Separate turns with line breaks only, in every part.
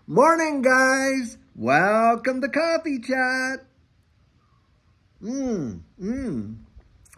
Morning, guys. Welcome to Coffee Chat.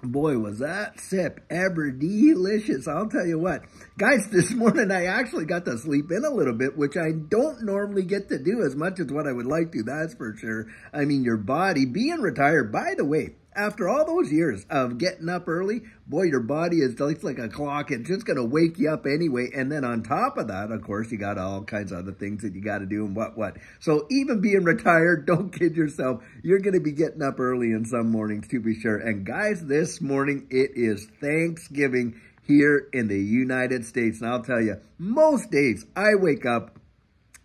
Boy, was that sip ever delicious. I'll tell you what. Guys, this morning I actually got to sleep in a little bit, which I don't normally get to do as much as what I would like to, that's for sure. I mean, your body being retired, by the way, after all those years of getting up early, boy, your body is like a clock. It's just going to wake you up anyway. And then on top of that, of course, you got all kinds of other things that you got to do and what. So even being retired, don't kid yourself. You're going to be getting up early in some mornings to be sure. And guys, this morning, it is Thanksgiving here in the United States. And I'll tell you, most days I wake up,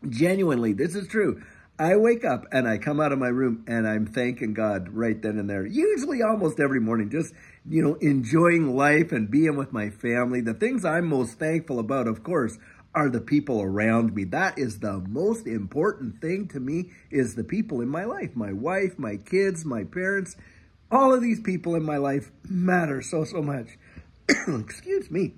genuinely, this is true, I wake up and I come out of my room and I'm thanking God right then and there. Usually almost every morning, just, enjoying life and being with my family. The things I'm most thankful about, of course, are the people around me. That is the most important thing to me, is the people in my life. My wife, my kids, my parents, all of these people in my life matter so much. Excuse me.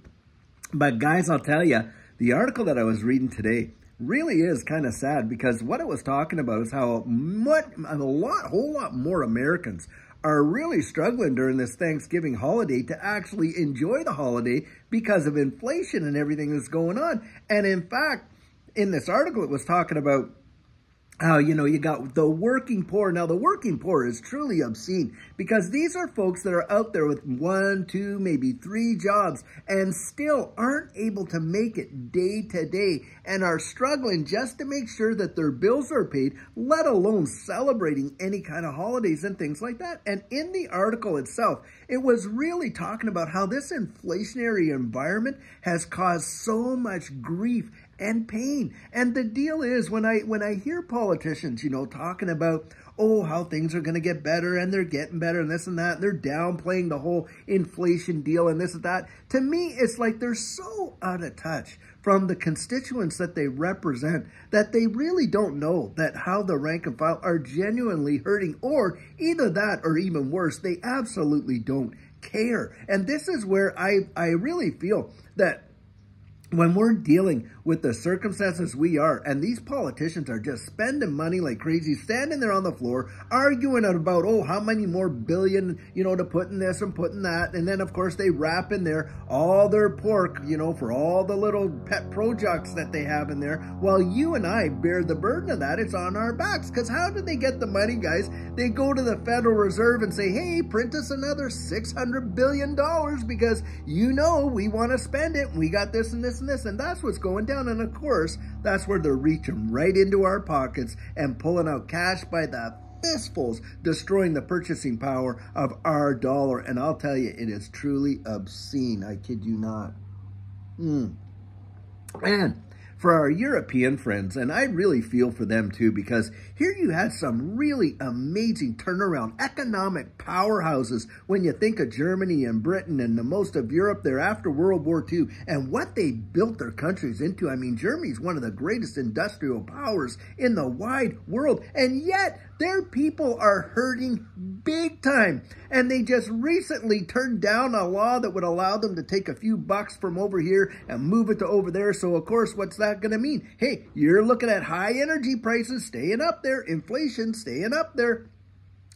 But guys, I'll tell you, the article that I was reading today really is kind of sad, because what it was talking about is how a whole lot more Americans are really struggling during this Thanksgiving holiday to actually enjoy the holiday because of inflation and everything that's going on. And in fact, in this article, it was talking about how, you got the working poor. Now, the working poor is truly obscene, because these are folks that are out there with 1, 2, maybe 3 jobs and still aren't able to make it day to day and are struggling just to make sure that their bills are paid, let alone celebrating any kind of holidays and things like that. And in the article itself, it was really talking about how this inflationary environment has caused so much grief and pain. And the deal is, when I hear politicians, talking about, how things are going to get better and they're getting better and this and that, and they're downplaying the whole inflation deal and this and that, to me, it's like they're so out of touch from the constituents that they represent that they really don't know that how the rank and file are genuinely hurting, or either that or even worse, they absolutely don't care. And this is where I really feel that when we're dealing with the circumstances we are, and these politicians are just spending money like crazy, standing there on the floor, arguing about, how many more billion, to put in this and put in that. And then, of course, they wrap in there all their pork, for all the little pet projects that they have in there. While you and I bear the burden of that, it's on our backs. Because how do they get the money, guys? They go to the Federal Reserve and say, hey, print us another $600 billion because, we want to spend it. We got this and this and this. And that's what's going down. And of course, that's where they're reaching right into our pockets and pulling out cash by the fistfuls, destroying the purchasing power of our dollar. And I'll tell you, it is truly obscene. I kid you not. And for our European friends, and I really feel for them too, because here you had some really amazing turnaround economic powerhouses when you think of Germany and Britain and the most of Europe there after World War II and what they built their countries into. I mean, Germany's one of the greatest industrial powers in the wide world, and yet their people are hurting big time. And they just recently turned down a law that would allow them to take a few bucks from over here and move it to over there. So, of course, what's that going to mean? Hey, you're looking at high energy prices staying up there, inflation staying up there.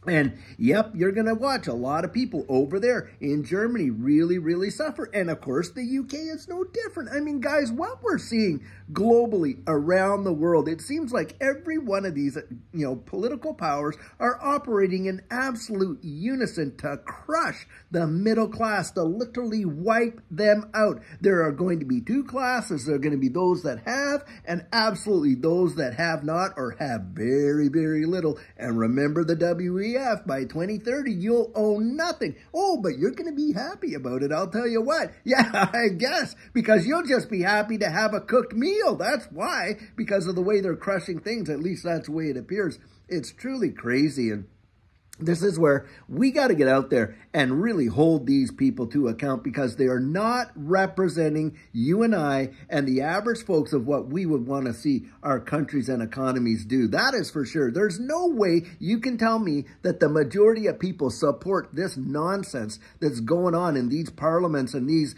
And yep, you're going to watch a lot of people over there in Germany really suffer. And of course, the UK is no different. I mean, guys, what we're seeing globally around the world, it seems like every one of these, political powers are operating in absolute unison to crush the middle class, to literally wipe them out. There are going to be 2 classes. There are going to be those that have, and absolutely those that have not, or have very little. And remember the WEF, by 2030, you'll own nothing. But you're going to be happy about it. I'll tell you what. Yeah, I guess, because you'll just be happy to have a cooked meal. That's why, because of the way they're crushing things. At least that's the way it appears. It's truly crazy. And This is where we got to get out there and really hold these people to account, because they are not representing you and I and the average folks of what we would want to see our countries and economies do. That is for sure. There's no way you can tell me that the majority of people support this nonsense that's going on in these parliaments and these,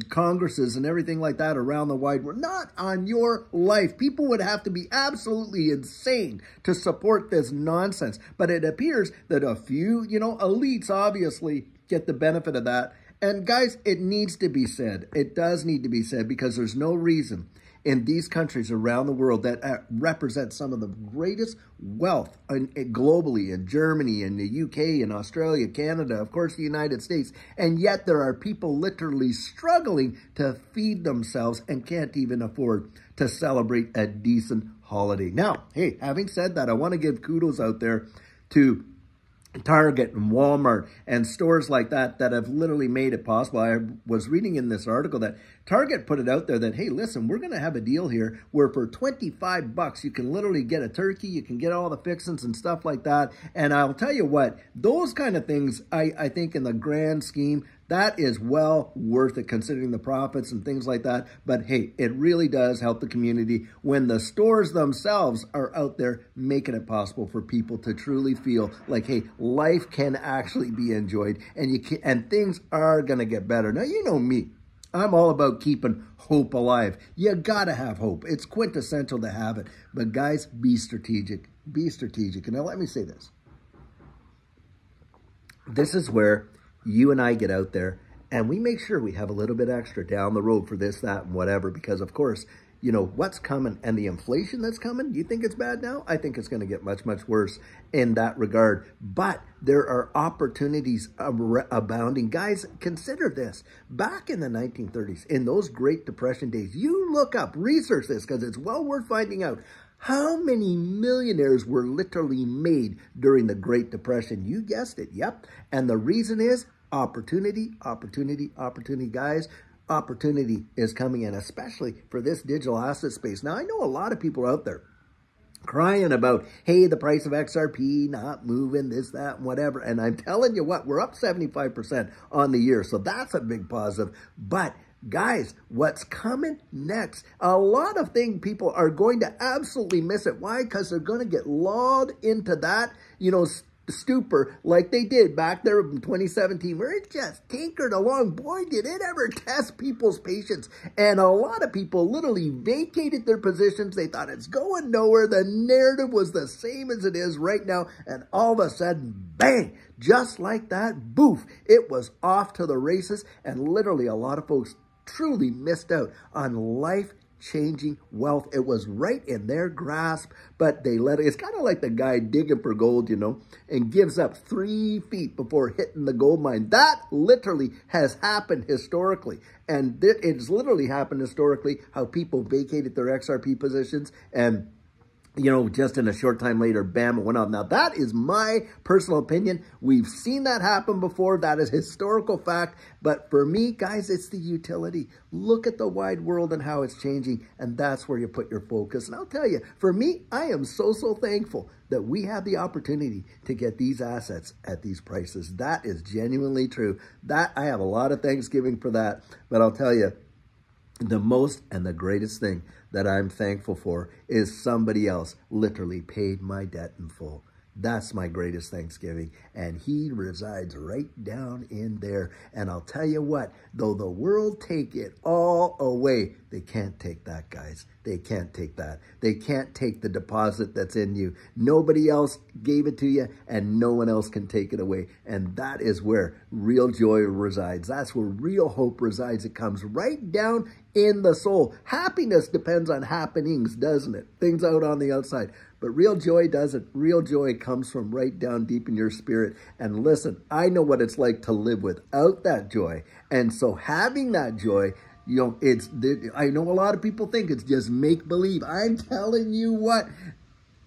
congresses and everything like that around the wide world. Not on your life. People would have to be absolutely insane to support this nonsense. But it appears that a few, elites obviously get the benefit of that. And guys, it needs to be said. It does need to be said, because there's no reason in these countries around the world that represent some of the greatest wealth globally, in Germany, in the UK, in Australia, Canada, of course, the United States. And yet there are people literally struggling to feed themselves and can't even afford to celebrate a decent holiday. Now, hey, having said that, I want to give kudos out there to Target and Walmart and stores like that have literally made it possible. I was reading in this article that Target put it out there that, hey, listen, we're going to have a deal here where for $25 you can literally get a turkey, you can get all the fixings and stuff like that. And I'll tell you what, those kind of things, I think in the grand scheme, that is well worth it, considering the profits and things like that. But hey, it really does help the community when the stores themselves are out there making it possible for people to truly feel like, hey, life can actually be enjoyed, and things are going to get better. Now, you know me. I'm all about keeping hope alive. You got to have hope. It's quintessential to have it. But guys, be strategic. Be strategic. And now let me say this. This is where you and I get out there and we make sure we have a little bit extra down the road for this, that, and whatever. Because, of course, what's coming and the inflation that's coming, you think it's bad now? I think it's going to get much, much worse in that regard. But there are opportunities abounding. Guys, consider this. Back in the 1930s, in those Great Depression days, you look up, research this, because it's well worth finding out. How many millionaires were literally made during the Great Depression? You guessed it, yep. And the reason is opportunity, opportunity, opportunity, guys. Opportunity is coming in, especially for this digital asset space. Now, I know a lot of people out there crying about, hey, the price of XRP not moving, this, that, and whatever. And I'm telling you what, we're up 75% on the year. So that's a big positive. But guys, what's coming next? A lot of things people are going to absolutely miss it. Why? Because they're going to get lulled into that, stupor like they did back there in 2017, where it just tinkered along. Boy, did it ever test people's patience. And a lot of people literally vacated their positions. They thought it's going nowhere. The narrative was the same as it is right now. And all of a sudden, bang, just like that, boof, it was off to the races. And literally a lot of folks truly missed out on life-changing wealth. It was right in their grasp, but they let it. It's kind of like the guy digging for gold, and gives up 3 feet before hitting the gold mine. That literally has happened historically. And it's literally happened historically, how people vacated their XRP positions and just in a short time later, bam, it went up. Now, that is my personal opinion. We've seen that happen before. That is historical fact. But for me, guys, it's the utility. Look at the wide world and how it's changing, and that's where you put your focus. And I'll tell you, for me, I am so thankful that we have the opportunity to get these assets at these prices. That is genuinely true. I have a lot of Thanksgiving for that. But I'll tell you, the most and the greatest thing that I'm thankful for is somebody else literally paid my debt in full. That's my greatest Thanksgiving. And he resides right down in there. And I'll tell you what, though the world take it all away, they can't take that, guys. They can't take that. They can't take the deposit that's in you. Nobody else gave it to you, and no one else can take it away. And that is where real joy resides. That's where real hope resides. It comes right down in the soul. Happiness depends on happenings, doesn't it? Things out on the outside. But real joy doesn't. Real joy comes from right down deep in your spirit. And listen, I know what it's like to live without that joy. And so having that joy, I know a lot of people think it's just make-believe. I'm telling you what,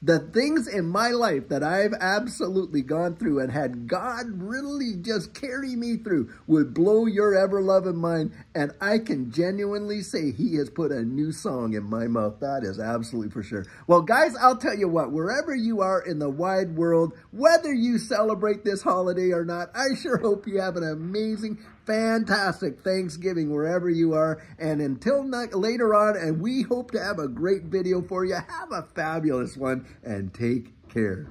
The things in my life that I've absolutely gone through and had God really just carry me through would blow your ever-loving mind. And I can genuinely say he has put a new song in my mouth. That is absolutely for sure. Well, guys, I'll tell you what, wherever you are in the wide world, whether you celebrate this holiday or not, I sure hope you have an amazing, fantastic Thanksgiving wherever you are. And until later on, and we hope to have a great video for you. Have a fabulous one and take care.